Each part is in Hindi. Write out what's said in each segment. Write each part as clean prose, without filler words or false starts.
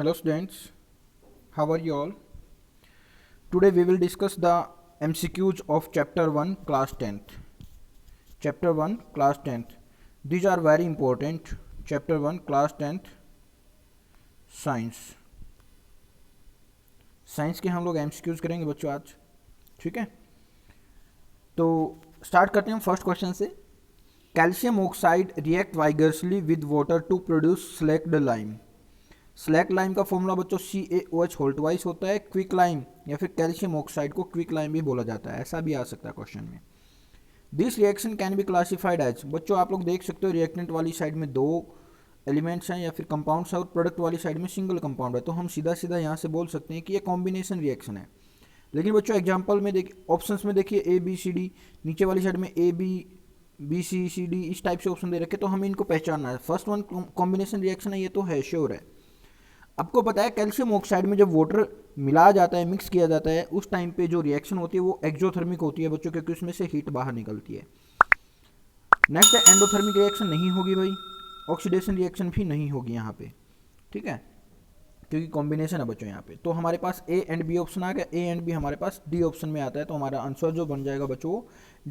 Hello students, how are you all? Today we will discuss the MCQs of chapter 1 class 10th. Chapter 1 class 10th. These are very important. Chapter 1 class 10th science के हम लोग MCQs करेंगे बच्चों आज, ठीक है। तो स्टार्ट करते हैं हम फर्स्ट क्वेश्चन से। Calcium oxide react vigorously with water to produce slaked lime. Slack lime का फॉर्मूला बच्चों CaOH होल ट्वाइस होता है। क्विक लाइम या फिर कैल्शियम ऑक्साइड को क्विक लाइम भी बोला जाता है, ऐसा भी आ सकता है क्वेश्चन में। This reaction can be classified as, बच्चों आप लोग देख सकते हो रिएक्टेंट वाली साइड में दो एलिमेंट्स हैं या फिर कंपाउंड्स हैं और प्रोडक्ट वाली साइड में सिंगल कंपाउंड है, तो हम सीधा सीधा यहाँ से बोल सकते हैं कि ये कॉम्बिनेशन रिएक्शन है। लेकिन बच्चों एग्जाम्पल में देखिए, ऑप्शंस में देखिए ABCD, नीचे वाली साइड में ABBCCD इस टाइप से ऑप्शन दे रखे, तो हमें इनको पहचानना है। फर्स्ट वन कॉम्बिनेशन रिएक्शन है, ये तो है, श्योर है। आपको पता है कैल्शियम ऑक्साइड में जब वाटर मिलाया जाता है, मिक्स किया जाता है, उस टाइम पे जो रिएक्शन होती है वो एक्सोथर्मिक होती है बच्चों, क्योंकि उसमें से हीट बाहर निकलती है। नेक्स्ट है एंडोथर्मिक रिएक्शन नहीं होगी भाई, ऑक्सीडेशन रिएक्शन भी नहीं होगी यहाँ पे, ठीक है, क्योंकि कॉम्बिनेशन है बच्चों यहाँ पे। तो हमारे पास A एंड B ऑप्शन आ गया, A एंड B हमारे पास D ऑप्शन में आता है, तो हमारा आंसर जो बन जाएगा बच्चों वो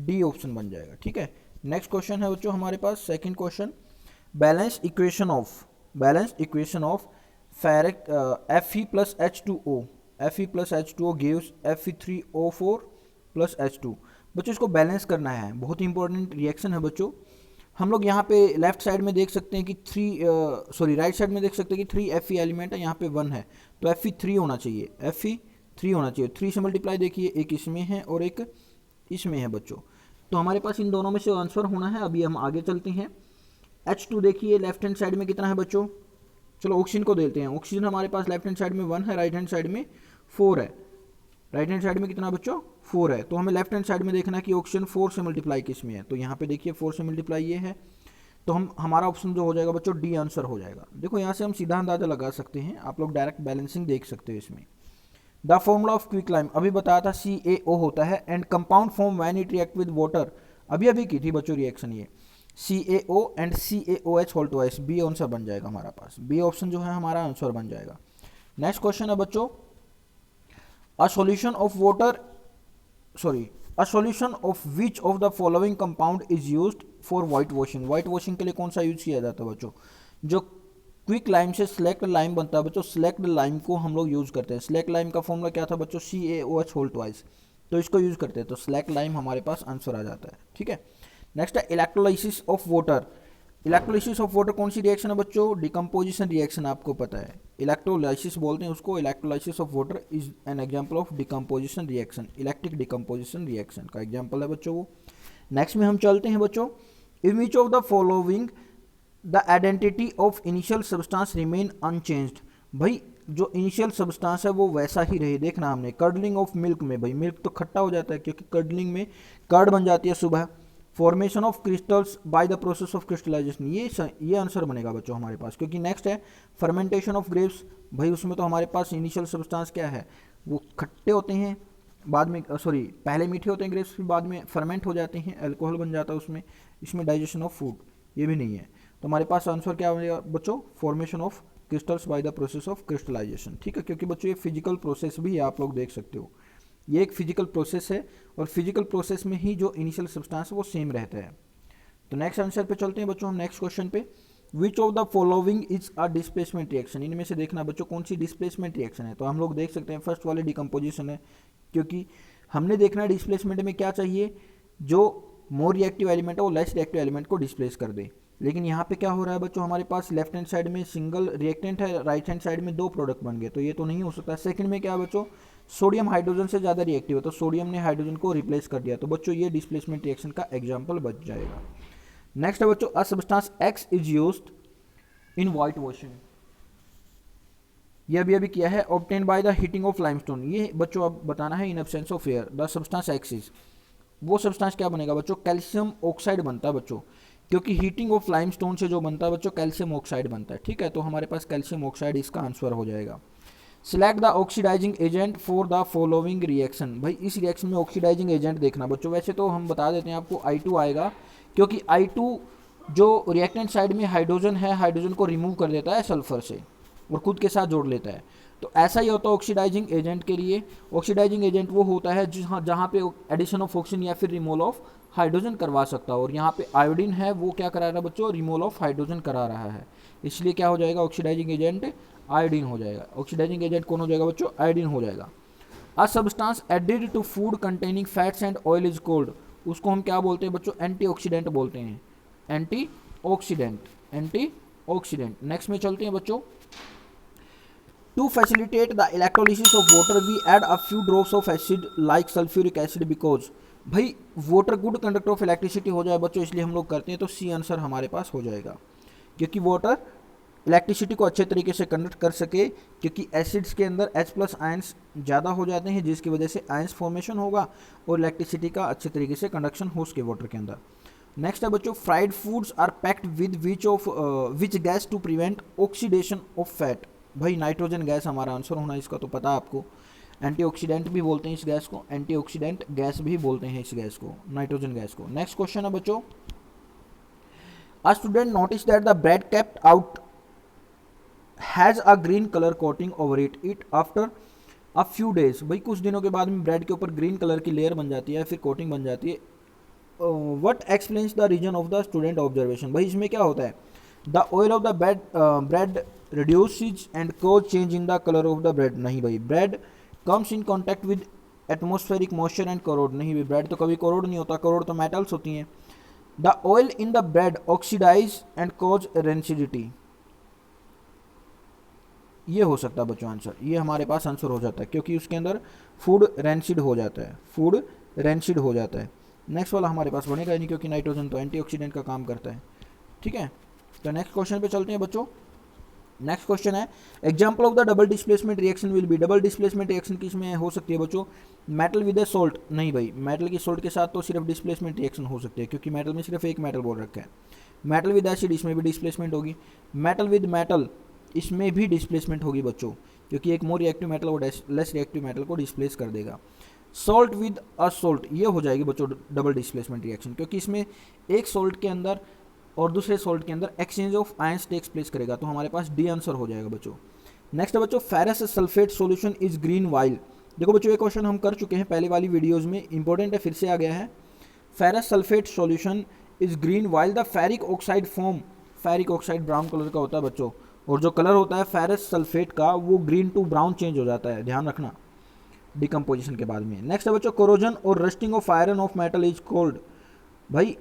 D ऑप्शन बन जाएगा, ठीक है। नेक्स्ट क्वेश्चन है बच्चों हमारे पास second question. Balance equation of ferric Fe plus H2O gives Fe3O4 plus H2। बच्चों इसको बैलेंस करना है, बहुत ही इंपॉर्टेंट रिएक्शन है बच्चों। हम लोग यहाँ पे लेफ्ट साइड में देख सकते हैं कि राइट साइड में देख सकते हैं कि 3 Fe एलिमेंट है, यहाँ पे 1 है, तो Fe3 होना चाहिए, Fe3 होना चाहिए। 3 से मल्टीप्लाई देखिए, एक इसमें है और एक इसमें है बच्चों, तो हमारे पास इन दोनों में से आंसर होना है। अभी हम आगे चलते हैं। H2 देखिए लेफ्ट हैंड साइड में कितना है बच्चों, चलो ऑक्सीजन को देते हैं। ऑक्सीजन हमारे पास लेफ्ट हैंड साइड में 1 है, राइट हैंड साइड में 4 है। राइट हैंड साइड में कितना बच्चों 4 है, तो हमें लेफ्ट हैंड साइड में देखना कि ऑक्सीजन 4 से मल्टीप्लाई किस में है, तो यहाँ पे देखिए 4 से मल्टीप्लाई ये है, तो हमारा ऑप्शन जो हो जाएगा बच्चों D आंसर हो जाएगा। देखो यहाँ से हम सीधा अंदाजा लगा सकते हैं, आप लोग डायरेक्ट बैलेंसिंग देख सकते हो इसमें। The formula of quick lime अभी बताया था CaO होता है, and compound form when it react with water, अभी की थी बच्चों रिएक्शन ये, CaO and CaOH whole twice, B answer बन जाएगा हमारा पास, B ऑप्शन जो है हमारा आंसर बन जाएगा। नेक्स्ट क्वेश्चन है बच्चों, a solution of which of the following compound is used for white washing. White washing के लिए कौन सा यूज किया जाता है बच्चों, जो क्विक लाइम से स्लैक्ड लाइम बनता है बच्चों, स्लैक्ड लाइम को हम लोग यूज करते हैं। स्लैक लाइम का फॉर्मूला क्या था बच्चों, CaOH होल ट्वाइस, तो इसको यूज करते हैं, तो स्लैक लाइम हमारे पास आंसर आ जाता है, ठीक है। नेक्स्ट है electrolysis of water. Electrolysis of water कौन सी रिएक्शन है बच्चों, डिकम्पोजिशन रिएक्शन, आपको पता है इलेक्ट्रोलाइसिस बोलते हैं उसको। Electrolysis of water is an example of decomposition reaction, electric decomposition reaction का एग्जांपल है बच्चों वो। नेक्स्ट में हम चलते हैं बच्चों, in which of the following the identity of initial substance remain unchanged. भाई जो इनिशियल सब्सटेंस है वो वैसा ही रहे, देखना हमने कर्डलिंग ऑफ मिल्क में, भाई मिल्क तो खट्टा हो जाता है क्योंकि कर्डलिंग में कर्ड बन जाती है सुबह। Formation of crystals by the process of crystallisation, ये आंसर बनेगा बच्चों हमारे पास, क्योंकि नेक्स्ट है फर्मेंटेशन ऑफ ग्रेप्स, भाई उसमें तो हमारे पास इनिशियल सब्सटेंस क्या है, वो खट्टे होते हैं, बाद में पहले मीठे होते हैं ग्रेप्स, फिर बाद में फर्मेंट हो जाते हैं, अल्कोहल बन जाता है उसमें, इसमें डाइजेशन ऑफ फूड, ये भी नहीं है, तो हमारे पास आंसर क्या बनेगा बच्चों, formation of crystals by the process of crystallisation, ठीक है, क्योंकि बच्चों ये फिजिकल प्रोसेस भी है, आप लोग देख सकते हो, ये एक फिजिकल प्रोसेस है और फिजिकल प्रोसेस में ही जो इनिशियल सब्सटेंस है वो सेम रहता है। तो नेक्स्ट आंसर पे चलते हैं बच्चों हम, नेक्स्ट क्वेश्चन पे। विच of the following is a displacement reaction, इनमें से देखना बच्चों कौन सी डिस्प्लेसमेंट रिएक्शन है, तो हम लोग देख सकते हैं फर्स्ट वाले डिकम्पोजिशन है, क्योंकि हमने देखना है डिस्प्लेसमेंट में क्या चाहिए, जो मोर रिएक्टिव एलिमेंट है वो लेस रिएक्टिव एलिमेंट को डिस्प्लेस कर दे। लेकिन यहाँ पे क्या हो रहा है बच्चों, हमारे पास लेफ्ट हैंड साइड में सिंगल रिएक्टेंट है, राइट हैंड साइड में 2 प्रोडक्ट बन गए, तो ये तो नहीं हो सकता। सेकंड में क्या बच्चों, सोडियम हाइड्रोजन से ज़्यादा रिएक्टिव है, तो सोडियम ने हाइड्रोजन को रिप्लेस कर दिया, तो बच्चों ये डिस्प्लेसमेंट रिएक्शन का एग्जाम्पल बच जाएगा। नेक्स्ट है बच्चों, a substance X is used in white washing, ये अभी किया है, obtain by the heating of limestone, ये बच्चों अब बताना है in absence of air. The substance X is, वो सब्सटेंस क्या बनेगा बच्चों, कैल्शियम ऑक्साइड बनता है बच्चों, क्योंकि हीटिंग ऑफ लाइमस्टोन से जो बनता है बच्चों कैल्शियम ऑक्साइड बनता है, ठीक है, तो हमारे पास कैल्शियम ऑक्साइड इसका आंसर हो जाएगा। Select the oxidising agent for the following reaction, भाई इस रिएक्शन में ऑक्सीडाइजिंग एजेंट देखना बच्चों, वैसे तो हम बता देते हैं आपको I2 आएगा, क्योंकि I2 जो रिएक्टेंट साइड में हाइड्रोजन है, हाइड्रोजन को रिमूव कर देता है सल्फर से, और खुद के साथ जोड़ लेता है। तो ऐसा ही होता है ऑक्सीडाइजिंग एजेंट के लिए। ऑक्सीडाइजिंग एजेंट वो होता है जहाँ पे एडिशन ऑफ ऑक्सीजन या फिर रिमूवल ऑफ हाइड्रोजन करवा सकता है, और यहाँ पे आयोडीन है वो क्या करा रहा है बच्चों, रिमूवल ऑफ हाइड्रोजन करा रहा है, इसलिए क्या हो जाएगा ऑक्सीडाइजिंग एजेंट आयोडीन हो जाएगा। ऑक्सीडाइजिंग एजेंट कौन हो जाएगा बच्चों, आयोडीन हो जाएगा। A substance added to food containing fats and oil is called, उसको हम क्या बोलते हैं बच्चों, एंटीऑक्सीडेंट बोलते हैं, एंटीऑक्सीडेंट, एंटीऑक्सीडेंट। नेक्स्ट में चलते हैं बच्चों। To facilitate the electrolysis of water, we add a few drops of acid like sulfuric acid because भाई water good conductor of electricity हो जाए बच्चों, इसलिए हम लोग करते हैं, तो सी आंसर हमारे पास हो जाएगा, क्योंकि वाटर इलेक्ट्रिसिटी को अच्छे तरीके से कंडक्ट कर सके, क्योंकि एसिड्स के अंदर H+ आयंस ज़्यादा हो जाते हैं, जिसकी वजह से आयंस फॉर्मेशन होगा और इलेक्ट्रिसिटी का अच्छे तरीके से कंडक्शन हो सके वाटर के अंदर। नेक्स्ट है बच्चों, fried foods are packed with which gas to prevent oxidation of fat. भाई नाइट्रोजन गैस हमारा आंसर होना, इसका तो पता है आपको। एंटीऑक्सीडेंट भी बोलते हैं इस गैस को, एंटीऑक्सीडेंट गैस भी बोलते हैं इस गैस को, नाइट्रोजन गैस को। नेक्स्ट क्वेश्चन है बच्चों, a student notice that the bread kept out has a green colour coating over it after a few days. भाई कुछ दिनों के बाद में ब्रेड के ऊपर ग्रीन कलर की लेयर बन जाती है, फिर कोटिंग बन जाती है। What explains the reason of the student observation. भाई इसमें क्या होता है, the oil of the bread reduces and cause change in the color of the bread। नहीं भाई, bread comes in contact with atmospheric moisture and corrode। नहीं भाई, bread तो कभी corrode नहीं होता, corrode तो metals होती हैं। the oil in the bread oxidize and cause rancidity। ये हो सकता है बच्चों आंसर, ये हमारे पास आंसर हो जाता है, क्योंकि उसके अंदर फूड रेंसिड हो जाता है, फूड रेंसिड हो जाता है। नेक्स्ट वाला हमारे पास बनेगा ही नहीं, क्योंकि नाइट्रोजन तो एंटीऑक्सीडेंट का काम करता है। ठीक है, तो नेक्स्ट क्वेश्चन पे चलते हैं बच्चों। नेक्स्ट क्वेश्चन है, example of the double displacement reaction will be. Double displacement reaction किस में हो सकती है बच्चों, मेटल विद ए सोल्ट। नहीं भाई, मेटल की सोल्ट के साथ तो सिर्फ डिस्प्लेसमेंट रिएक्शन हो सकती है, क्योंकि मेटल में सिर्फ एक मेटल बोल रखा है। मेटल विद एसिड, इसमें भी डिस्प्लेसमेंट होगी। मेटल विद मेटल, इसमें भी डिस्प्लेसमेंट होगी बच्चों, क्योंकि एक मोर रिएक्टिव मेटल और लेस रिएक्टिव मेटल को डिस्प्लेस कर देगा। सॉल्ट विद अ सोल्ट, ये हो जाएगी बच्चों डबल डिस्प्लेसमेंट रिएक्शन, क्योंकि इसमें एक सोल्ट के अंदर और दूसरे सोल्ट के अंदर exchange of ions takes place करेगा, तो हमारे पास डी आंसर हो जाएगा बच्चों। नेक्स्ट है बच्चों, ferrous sulphate solution is green while. देखो बच्चों, ये क्वेश्चन हम कर चुके हैं पहले वाली वीडियोस में, इंपॉर्टेंट है, फिर से आ गया है। Ferrous sulphate solution is green while the ferric oxide form. Ferric oxide brown colour का होता है बच्चों, और जो कलर होता है फेरस सल्फेट का वो ग्रीन टू ब्राउन चेंज हो जाता है, ध्यान रखना डिकम्पोजिशन के बाद में। नेक्स्ट है बच्चों, कोरोजन और rusting of iron of metal is cold. भाई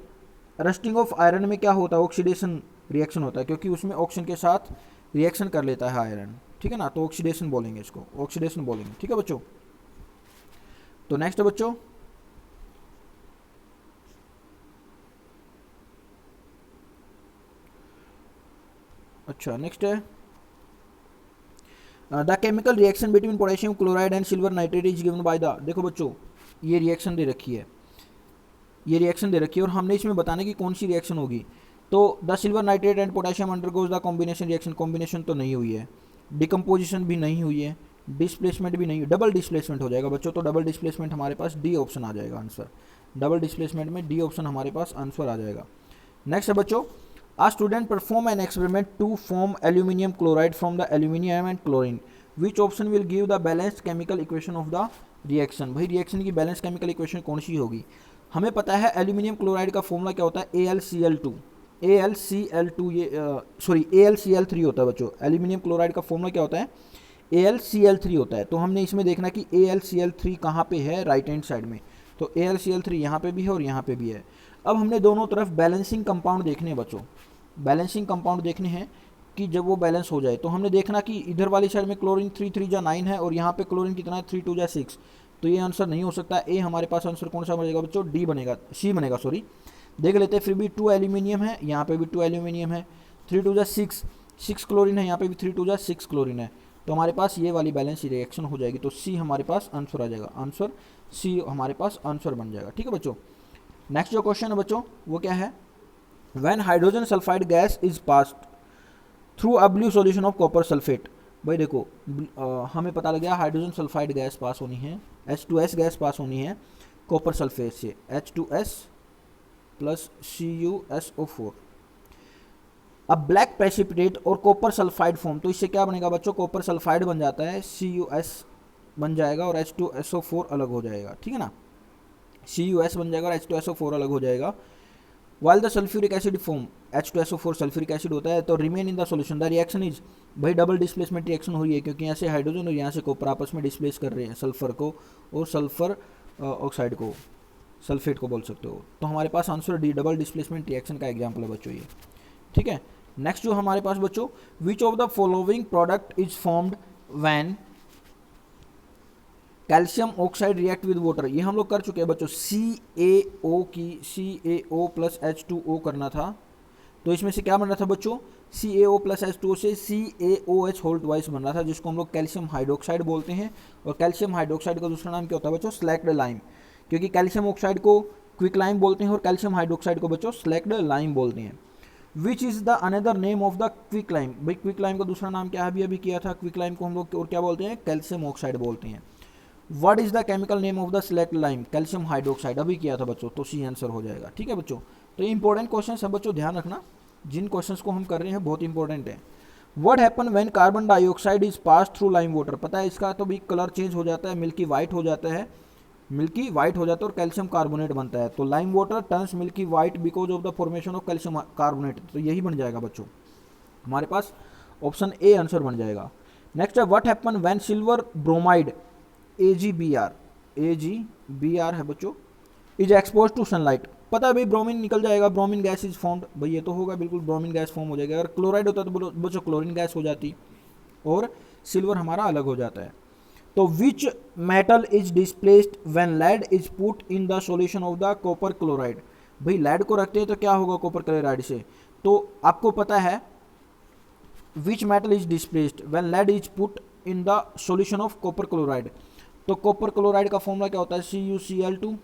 रस्टिंग ऑफ आयरन में क्या होता है, ऑक्सीडेशन रिएक्शन होता है, क्योंकि उसमें ऑक्सीजन के साथ रिएक्शन कर लेता है आयरन। ठीक है ना, तो ऑक्सीडेशन बोलेंगे इसको, ऑक्सीडेशन बोलेंगे। ठीक है बच्चों, तो नेक्स्ट है बच्चों, अच्छा नेक्स्ट है the chemical reaction between potassium chloride and silver nitrate is given by the. देखो बच्चों, ये रिएक्शन दे रखी है, ये रिएक्शन दे रखी है, और हमने इसमें बताना कि कौन सी रिएक्शन होगी। तो the silver nitrate and potassium undergoes the combination reaction. Combination तो नहीं हुई है, डिकम्पोजिशन भी नहीं हुई है, डिस्प्लेसमेंट भी नहीं हुई, डबल डिस्प्लेसमेंट हो जाएगा बच्चों। तो डबल डिस्प्लेसमेंट हमारे पास डी ऑप्शन आ जाएगा आंसर, डबल डिस्प्लेसमेंट में डी ऑप्शन हमारे पास आंसर आ जाएगा। नेक्स्ट है बच्चों, a student perform an experiment to form aluminium chloride from the aluminium and chlorine, which option will give the balanced chemical equation of the reaction। भाई रिएक्शन की बैलेंस केमिकल इक्वेशन कौन सी होगी, हमें पता है एल्यूमिनियम क्लोराइड का फॉर्मूला क्या होता है, AlCl2, AlCl2 ये सॉरी AlCl3 होता है बच्चों। एल्यूमिनियम क्लोराइड का फॉर्मूला क्या होता है, AlCl3 होता है। तो हमने इसमें देखना कि AlCl3 कहाँ पे है, राइट हैंड साइड में, तो AlCl3 यहाँ पे भी है और यहाँ पे भी है। अब हमने दोनों तरफ बैलेंसिंग कंपाउंड देखने हैं बच्चों, बैलेंसिंग कंपाउंड देखने हैं कि जब वो बैलेंस हो जाए, तो हमने देखना कि इधर वाली साइड में क्लोरीन 3 3 जा 9 है, और यहाँ पे क्लोरीन कितना है 3 2 जा 6, तो ये आंसर नहीं हो सकता। ए हमारे पास आंसर कौन सा बनेगा बच्चों, डी बनेगा, सी बनेगा सॉरी। देख लेते हैं, फिर भी 2 एल्यूमिनियम है, यहाँ पे भी 2 एल्यूमिनियम है, 3 2 जा 6 क्लोरीन है, यहाँ पे भी 3 2 जा 6 क्लोरीन है, तो हमारे पास ये वाली बैलेंस रिएक्शन हो जाएगी, तो सी हमारे पास आंसर आ जाएगा, आंसर सी हमारे पास आंसर बन जाएगा। ठीक है बच्चों, नेक्स्ट जो क्वेश्चन है बच्चों वो क्या है, when hydrogen sulphide gas is passed through a blue solution of copper sulphate. भाई देखो हमें पता लग गया हाइड्रोजन सल्फाइड गैस पास होनी है, H2S गैस पास होनी है कॉपर सल्फेट से, H2S प्लस CuSO4। अब ब्लैक प्रेसिपिटेट और कॉपर सल्फाइड फॉर्म, तो इससे क्या बनेगा बच्चों, कॉपर सल्फाइड बन जाता है, CuS बन जाएगा और H2SO4 अलग हो जाएगा, ठीक है ना, CuS बन जाएगा और H2SO4 अलग हो जाएगा। While the sulphuric acid form, H2SO4 sulphuric acid होता है, तो remain in the solution, the reaction is, भाई डबल डिस्प्लेसमेंट रिएक्शन हो रही है क्योंकि यहाँ से हाइड्रोजन और यहाँ से कॉपर आपस में डिस्प्लेस कर रहे हैं सल्फर को और सल्फर ऑक्साइड को, सल्फेट को बोल सकते हो। तो हमारे पास answer D, double displacement reaction का एग्जाम्पल है बच्चों ये, ठीक है। नेक्स्ट जो हमारे पास बच्चों, which of the following product is formed when calcium oxide react with water, ये हम लोग कर चुके हैं बच्चों, CaO की CaO प्लस H2O करना था, तो इसमें से क्या बन रहा था बच्चों, CaO प्लस H2O से CaOH होल ट्वाइस बन रहा था, जिसको हम लोग कैल्शियम हाइड्रोक्साइड बोलते हैं। और कैल्शियम हाइड्रोक्साइड का दूसरा नाम क्या होता है बच्चों, स्लैक्ड लाइम, क्योंकि कैल्शियम ऑक्साइड को क्विक लाइम बोलते हैं और कैल्शियम हाइड्रोक्साइड को बच्चों स्लैक्ड लाइम बोलते हैं। Which is the another name of the quick lime, भाई क्विक लाइम का दूसरा नाम क्या है, अभी किया था, क्विक लाइम को हम लोग और क्या बोलते हैं, कैल्शियम ऑक्साइड बोलते हैं। What is the chemical name of the slaked lime, calcium hydroxide, अभी किया था बच्चों, तो सी आंसर हो जाएगा, ठीक है बच्चों। तो ये इंपॉर्टेंट क्वेश्चन है बच्चों, ध्यान रखना, जिन क्वेश्चंस को हम कर रहे हैं बहुत इंपॉर्टेंट है। What happen when carbon dioxide is pass through lime water, पता है इसका तो भी कलर चेंज हो जाता है, मिल्की वाइट हो जाता है, मिल्की वाइट हो जाता है और कैल्शियम कार्बोनेट बनता है, तो lime water turns milky white because of the formation of calcium carbonate, तो यही बन जाएगा बच्चों, हमारे पास ऑप्शन ए आंसर बन जाएगा। नेक्स्ट है what happen when silver bromide AgBr है बच्चों, इज एक्सपोज टू सनलाइट, पता है भाई ब्रोमीन निकल जाएगा, ब्रोमीन गैस इज फॉर्म्ड, भाई ये तो होगा बिल्कुल, ब्रोमीन गैस फॉर्म हो जाएगा। अगर क्लोराइड होता तो बच्चों क्लोरीन गैस हो जाती और सिल्वर हमारा अलग हो जाता है। तो which metal is displaced when lead is put in the solution of the copper chloride, भाई लेड को रखते हैं तो क्या होगा कॉपर क्लोराइड से, तो आपको पता है which metal is displaced when lead is put in the solution of copper chloride, तो कॉपर क्लोराइड का फॉर्मूला क्या होता है, CuCl2,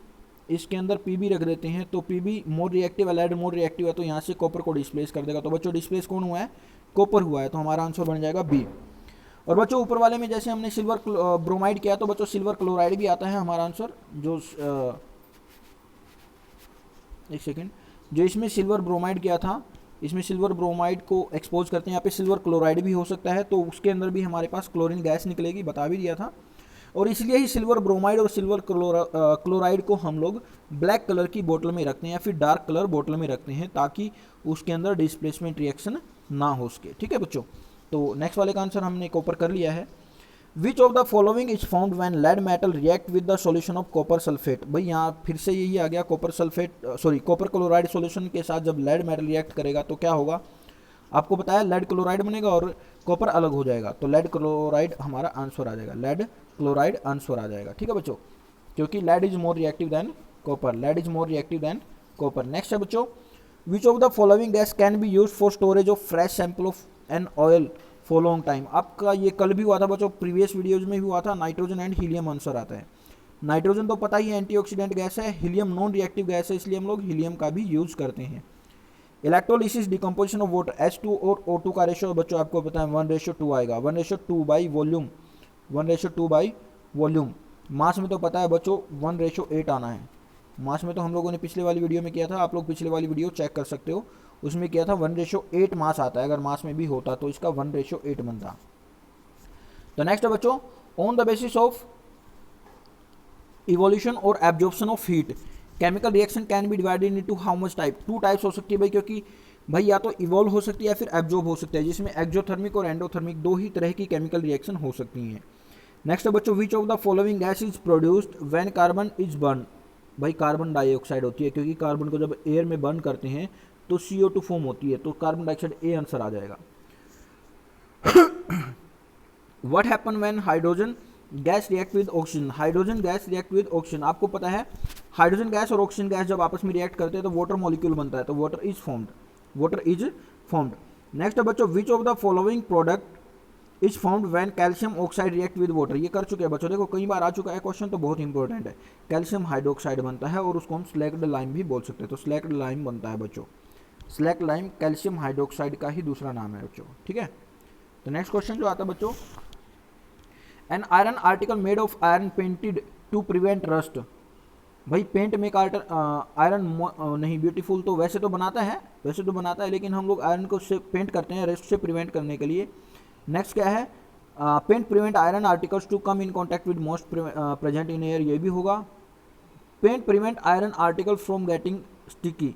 इसके अंदर Pb रख देते हैं, तो Pb मोर रिएक्टिव है, लेड मोर रिएक्टिव है, तो यहाँ से कॉपर को डिस्प्लेस कर देगा, तो बच्चों डिस्प्लेस कौन हुआ है, कॉपर हुआ है, तो हमारा आंसर बन जाएगा बी। और बच्चों ऊपर वाले में जैसे हमने सिल्वर ब्रोमाइड किया, तो बच्चों सिल्वर क्लोराइड भी आता है हमारा आंसर, जो एक सेकेंड, जो इसमें सिल्वर ब्रोमाइड किया था, इसमें सिल्वर ब्रोमाइड को एक्सपोज करते हैं, यहाँ पे सिल्वर क्लोराइड भी हो सकता है, तो उसके अंदर भी हमारे पास क्लोरीन गैस निकलेगी, बता भी दिया था, और इसलिए ही सिल्वर ब्रोमाइड और सिल्वर क्लोराइड को हम लोग ब्लैक कलर की बोतल में रखते हैं या फिर डार्क कलर बोतल में रखते हैं, ताकि उसके अंदर डिस्प्लेसमेंट रिएक्शन ना हो सके, ठीक है बच्चों। तो नेक्स्ट वाले का आंसर हमने कॉपर कर लिया है। Which of the following is found when lead metal react with the solution of copper sulphate, भाई यहाँ फिर से यही आ गया, copper sulphate copper chloride solution के साथ जब लेड मेटल रिएक्ट करेगा तो क्या होगा, आपको पता है लेड क्लोराइड बनेगा और कॉपर अलग हो जाएगा, तो लेड क्लोराइड हमारा आंसर आ जाएगा, लेड क्लोराइड आंसर आ जाएगा, ठीक है बच्चों, क्योंकि lead is more reactive than copper, lead is more reactive than copper. Next है बच्चों, which of the following gas can be use for storage of fresh sample of an oil for long time, आपका ये कल भी हुआ था बच्चों, प्रीवियस वीडियोज में भी हुआ था, नाइट्रोजन एंड हीलियम आंसर आता है। नाइट्रोजन तो पता ही है एंटीऑक्सीडेंट गैस है, हीलियम नॉन रिएक्टिव गैस है, इसलिए हम लोग हीलियम का भी यूज करते हैं। Electrolysis decomposition of water, H2 और O2 का रेशियो बच्चों आपको पता है 1:2 आएगा, 1:2 बाई वॉल्यूम, 1:2 बाई वॉल्यूम। मास में तो पता है बच्चों 1:8 आना है, मास में तो हम लोगों ने पिछले वाली वीडियो में किया था, आप लोग पिछले वाली वीडियो चेक कर सकते हो, उसमें किया था 1:8 मास आता है, अगर मास में भी होता तो इसका 1:8 बनता। तो नेक्स्ट है बच्चों, on the basis of evolution और absorption of heat chemical reaction can be divided into how much type, 2 types हो सकती है भाई, क्योंकि भाई या तो इवॉल्व हो सकती है या फिर एब्जॉर्ब हो सकता है, जिसमें एक्सोथर्मिक और एंडोथर्मिक 2 ही तरह की केमिकल रिएक्शन हो सकती हैं। नेक्स्ट है बच्चों, which of the following gas is produced when carbon is burn, भाई कार्बन डाइऑक्साइड होती है, क्योंकि कार्बन को जब एयर में बर्न करते हैं तो CO2 फॉर्म होती है, तो कार्बन डाइऑक्साइड ए आंसर आ जाएगा। What happen when hydrogen gas react with oxygen, hydrogen gas react with oxygen, आपको पता है हाइड्रोजन गैस और ऑक्सीजन गैस जब आपस में रिएक्ट करते हैं तो वाटर मॉलिक्यूल बनता है, तो water is formed, water is formed. Next है बच्चों, which of the following product is formed when calcium oxide react with water, ये कर चुके हैं बच्चों, देखो कई बार आ चुका है क्वेश्चन, तो बहुत इंपॉर्टेंट है। कैल्शियम हाइड्रोक्साइड बनता है और उसको हम स्लैक्ड लाइम भी बोल सकते हैं, तो स्लैक्ड लाइम बनता है बच्चों, स्लैक्ड लाइम कैल्शियम हाइड्रोक्साइड का ही दूसरा नाम है बच्चों, ठीक है। तो नेक्स्ट क्वेश्चन जो आता है बच्चों, an iron article made of iron painted to prevent rust, भाई पेंट मेक आयरन नहीं ब्यूटीफुल, तो वैसे तो बनाता है, वैसे तो बनाता है, लेकिन हम लोग आयरन को से पेंट करते हैं रेस्ट से प्रिवेंट करने के लिए। नेक्स्ट क्या है, paint prevent iron articles to come in contact with moist present in air, ये भी होगा। Paint prevent iron article from getting sticky,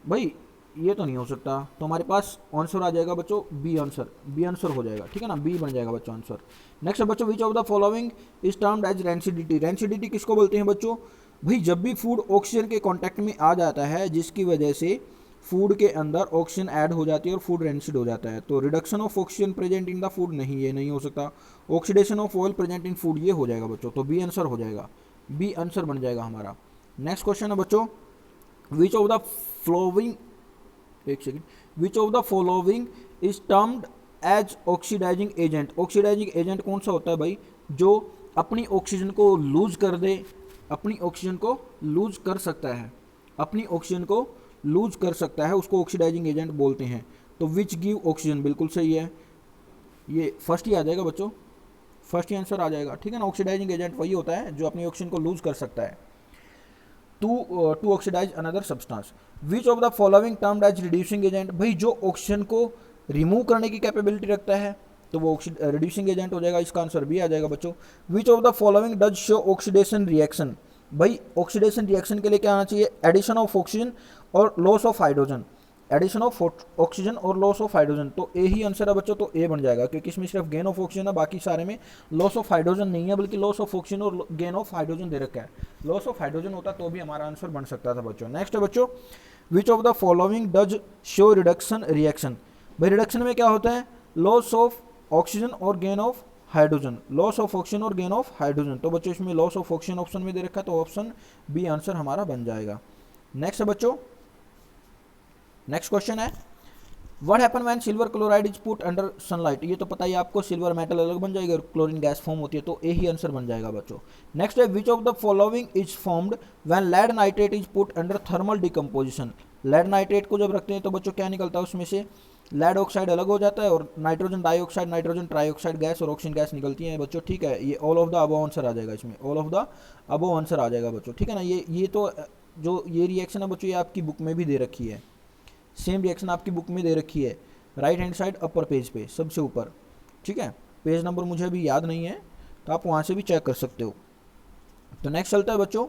भाई ये तो नहीं हो सकता, तो हमारे पास आंसर आ जाएगा बच्चों बी आंसर, बी आंसर हो जाएगा, ठीक है ना, बी बन जाएगा बच्चों आंसर। नेक्स्ट है बच्चों, which of the following is termed as rancidity, rancidity किसको बोलते हैं बच्चों, भाई जब भी फूड ऑक्सीजन के कांटेक्ट में आ जाता है जिसकी वजह से फूड के अंदर ऑक्सीजन ऐड हो जाती है और फूड रेंसिड हो जाता है, तो reduction of oxygen present in the food, नहीं ये नहीं हो सकता। Oxidation of oil present in food, ये हो जाएगा बच्चों, तो बी आंसर हो जाएगा, बी आंसर बन जाएगा हमारा। नेक्स्ट क्वेश्चन है बच्चों, विच ऑफ द फ्लोइंग, एक second, which of the following is termed as oxidising agent, oxidising agent कौन सा होता है भाई, जो अपनी ऑक्सीजन को लूज कर दे, अपनी ऑक्सीजन को लूज कर सकता है, अपनी ऑक्सीजन को लूज कर सकता है, उसको ऑक्सीडाइजिंग एजेंट बोलते हैं। तो विच गिव ऑक्सीजन, बिल्कुल सही है, ये फर्स्ट ही आ जाएगा बच्चों, फर्स्ट ही आंसर आ जाएगा, ठीक है ना। ऑक्सीडाइजिंग एजेंट वही होता है जो अपनी ऑक्सीजन को लूज कर सकता है to oxidise another substance. Which of the following termed as reducing agent, भाई जो ऑक्सीजन को रिमूव करने की कैपेबिलिटी रखता है तो वो रिड्यूसिंग एजेंट हो जाएगा, इसका आंसर भी आ जाएगा बच्चों। Which of the following does show oxidation reaction, भाई ऑक्सीडेशन रिएक्शन के लिए क्या आना चाहिए, एडिशन ऑफ ऑक्सीजन और loss of hydrogen, addition of oxygen और लॉस ऑफ हाइड्रोजन, तो ए ही आंसर है बच्चों, तो ए बन जाएगा, क्योंकि इसमें सिर्फ गेन ऑफ ऑक्सीजन है, बाकी सारे में लॉस ऑफ हाइड्रोजन नहीं है, बल्कि लॉस ऑफ ऑक्सीजन और गेन ऑफ हाइड्रोजन दे रखा है। लॉस ऑफ हाइड्रोजन होता तो भी हमारा आंसर बन सकता था बच्चों। नेक्स्ट है बच्चों, which of the following does show reduction reaction, भाई रिडक्शन में क्या होता है, लॉस ऑफ ऑक्सीजन और gain of hydrogen, loss of oxygen और गेन ऑफ हाइड्रोजन, तो बच्चों इसमें लॉस ऑफ ऑक्सीजन ऑप्शन में दे रखा है, तो ऑप्शन बी आंसर हमारा बन जाएगा। नेक्स्ट है बच्चों, नेक्स्ट क्वेश्चन है, what happen when silver chloride is put under sunlight, ये तो पता ही आपको, सिल्वर मेटल अलग बन जाएगा और क्लोरीन गैस फॉर्म होती है, तो ए ही आंसर बन जाएगा बच्चों। नेक्स्ट है, which of the following is formed when lead nitrate is put under thermal decomposition, lead nitrate को जब रखते हैं तो बच्चों क्या निकलता है उसमें से, लेड ऑक्साइड अलग हो जाता है और nitrogen dioxide, nitrogen trioxide gas और ऑक्सीजन गैस निकलती है बच्चों, ठीक है। ये all of the above answer आ जाएगा, इसमें all of the above answer आ जाएगा बच्चों, ठीक है ना। ये तो जो ये रिएक्शन है बच्चों, ये आपकी बुक में भी दे रखी है, सेम रिएक्शन आपकी बुक में दे रखी है, right hand side upper page पे सबसे ऊपर, ठीक है। पेज नंबर मुझे अभी याद नहीं है, तो आप वहाँ से भी चेक कर सकते हो। तो नेक्स्ट चलता है बच्चों,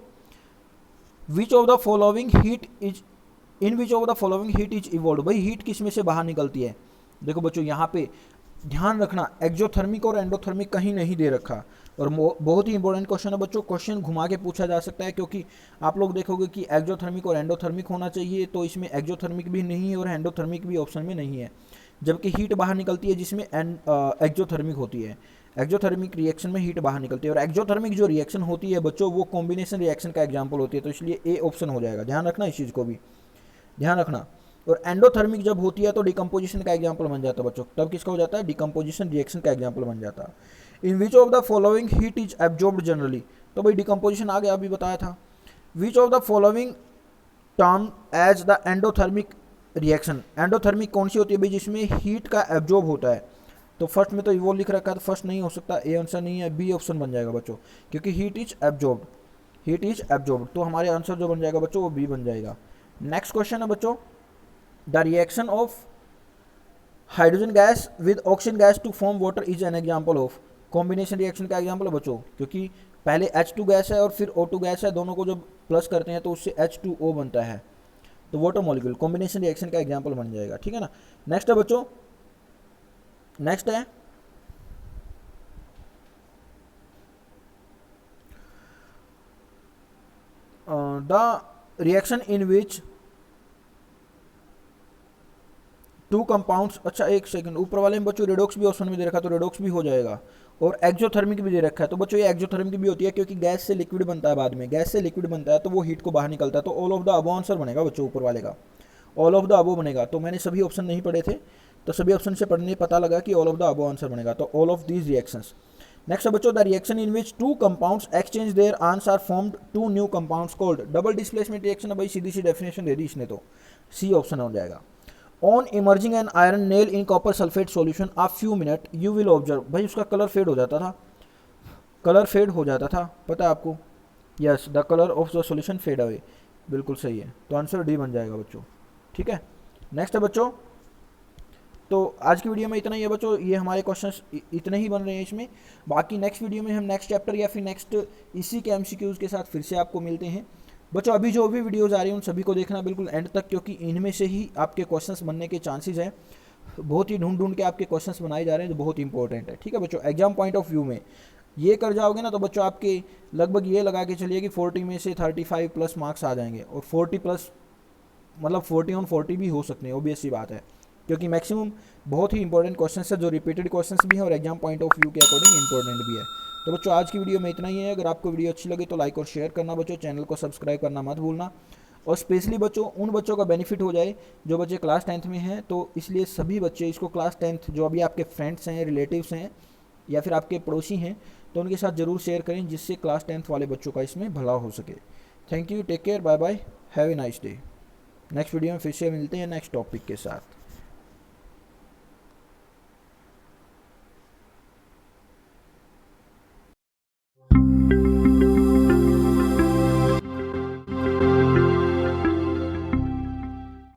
which of the following heat is, in which of the following heat is evolve, भाई हीट किस में से बाहर निकलती है, देखो बच्चों यहाँ पे ध्यान रखना, एक्जोथर्मिक और एंडोथर्मिक कहीं नहीं दे रखा, और बहुत ही इंपॉर्टेंट क्वेश्चन है बच्चों, क्वेश्चन घुमा के पूछा जा सकता है, क्योंकि आप लोग देखोगे कि एक्जोथर्मिक और एंडोथर्मिक होना चाहिए, तो इसमें एक्जोथर्मिक भी नहीं है और एंडोथर्मिक भी ऑप्शन में नहीं है, जबकि हीट बाहर निकलती है जिसमें एक्जोथर्मिक होती है, एक्जोथर्मिक रिएक्शन में हीट बाहर निकलती है, और एक्जोथर्मिक जो रिएक्शन होती है बच्चों वो कॉम्बिनेशन रिएक्शन का एग्जाम्पल होती है, तो इसलिए ए ऑप्शन हो जाएगा, ध्यान रखना इस चीज़ को भी, ध्यान रखना। और एंडोथर्मिक जब होती है तो डिकम्पोजिशन का एग्जाम्पल बन जाता है बच्चों, तब किसका हो जाता है, डिकम्पोजिशन रिएक्शन का एग्जाम्पल बन जाता है। In which of the following heat is absorbed generally, तो भाई डिकम्पोजिशन आ गया, अभी बताया था। Which of the following term as the endothermic reaction, endothermic कौन सी होती है भाई जिसमें हीट का एब्जॉर्ब होता है, तो फर्स्ट में तो इवोल्व लिख रखा है, तो फर्स्ट नहीं हो सकता, ए आंसर नहीं है, बी ऑप्शन बन जाएगा बच्चों, क्योंकि heat is absorbed, heat is absorbed, तो हमारे आंसर जो बन जाएगा बच्चों वो बी बन जाएगा। नेक्स्ट क्वेश्चन है बच्चों, the reaction of hydrogen gas with oxygen gas to form water is an example of, combination reaction का एग्जाम्पल है बच्चों, क्योंकि पहले H2 गैस है और फिर O2 गैस है, दोनों को जब प्लस करते हैं तो उससे H2O बनता है, तो वाटर मॉलिक्यूल कॉम्बिनेशन रिएक्शन का एग्जाम्पल बन जाएगा, ठीक है ना। नेक्स्ट है बच्चों, नेक्स्ट है the reaction in which two compounds, अच्छा एक सेकंड, ऊपर वाले में बच्चों रेडॉक्स भी ऑप्शन में दे रखा है, तो रेडॉक्स भी हो जाएगा, और एक्जोथर्मिक भी दे रखा है, तो बच्चों ये एक्जोथर्मिक भी होती है क्योंकि गैस से लिक्विड बनता है, बाद में गैस से लिक्विड बनता है तो वो हीट को बाहर निकलता है, तो all of the above answer बनेगा बच्चों, ऊपर वाले का ऑल ऑफ द अबव बनेगा। तो मैंने सभी ऑप्शन नहीं पढ़े थे, तो सभी ऑप्शन से पढ़ने पता लगा कि all of the above answer बनेगा, तो all of these reactions. Next है बच्चों, the reaction in which two compounds exchange their ions are formed to new compounds called, double displacement reaction है भाई, सीधी सी डेफिनेशन दे दी इसने, तो सी ऑप्शन हो जाएगा। On emerging an iron nail in copper sulphate solution uh few minute you will observe, भाई उसका कलर फेड हो जाता था, कलर फेड हो जाता था, पता है आपको, yes, the colour of the solution fade away, बिल्कुल सही है, तो आंसर डी बन जाएगा बच्चों। ठीक है, नेक्स्ट है बच्चों, तो आज की वीडियो में इतना ही है बच्चों, ये हमारे क्वेश्चंस इतने ही बन रहे हैं इसमें। बाकी नेक्स्ट वीडियो में हम नेक्स्ट चैप्टर या फिर नेक्स्ट इसी के एमसीक्यूज के साथ फिर से आपको मिलते हैं बच्चों। अभी जो भी वीडियोज़ आ रही हैं उन सभी को देखना बिल्कुल एंड तक, क्योंकि इनमें से ही आपके क्वेश्चंस बनने के चांसेस हैं। बहुत ही ढूंढ ढूंढ के आपके क्वेश्चंस बनाए जा रहे हैं, जो बहुत इंपॉर्टेंट है। ठीक है बच्चों, एग्जाम पॉइंट ऑफ व्यू में ये कर जाओगे ना तो बच्चों आपके लगभग ये लगा के चलिए कि 40 में से 35 प्लस मार्क्स आ जाएंगे, और 40 प्लस मतलब 40 ऑन 40 भी हो सकते हैं, ऑब्वियस सी बात है, क्योंकि मैक्सिमम बहुत ही इंपॉर्टेंट क्वेश्चन है जो रिपीटेड क्वेश्चन भी हैं और एग्जाम पॉइंट ऑफ व्यू के अकॉर्डिंग इंपॉर्टेंट भी है। तो बच्चों आज की वीडियो में इतना ही है। अगर आपको वीडियो अच्छी लगे तो लाइक और शेयर करना बच्चों, चैनल को सब्सक्राइब करना मत भूलना। और स्पेशली बच्चों उन बच्चों का बेनिफिट हो जाए जो बच्चे क्लास 10th में हैं, तो इसलिए सभी बच्चे इसको क्लास 10th जो अभी आपके फ्रेंड्स हैं, रिलेटिव्स हैं या फिर आपके पड़ोसी हैं, तो उनके साथ ज़रूर शेयर करें, जिससे क्लास 10th वाले बच्चों का इसमें भला हो सके। Thank you, take care, bye bye, have a nice day. Next video में फिर से मिलते हैं नेक्स्ट टॉपिक के साथ।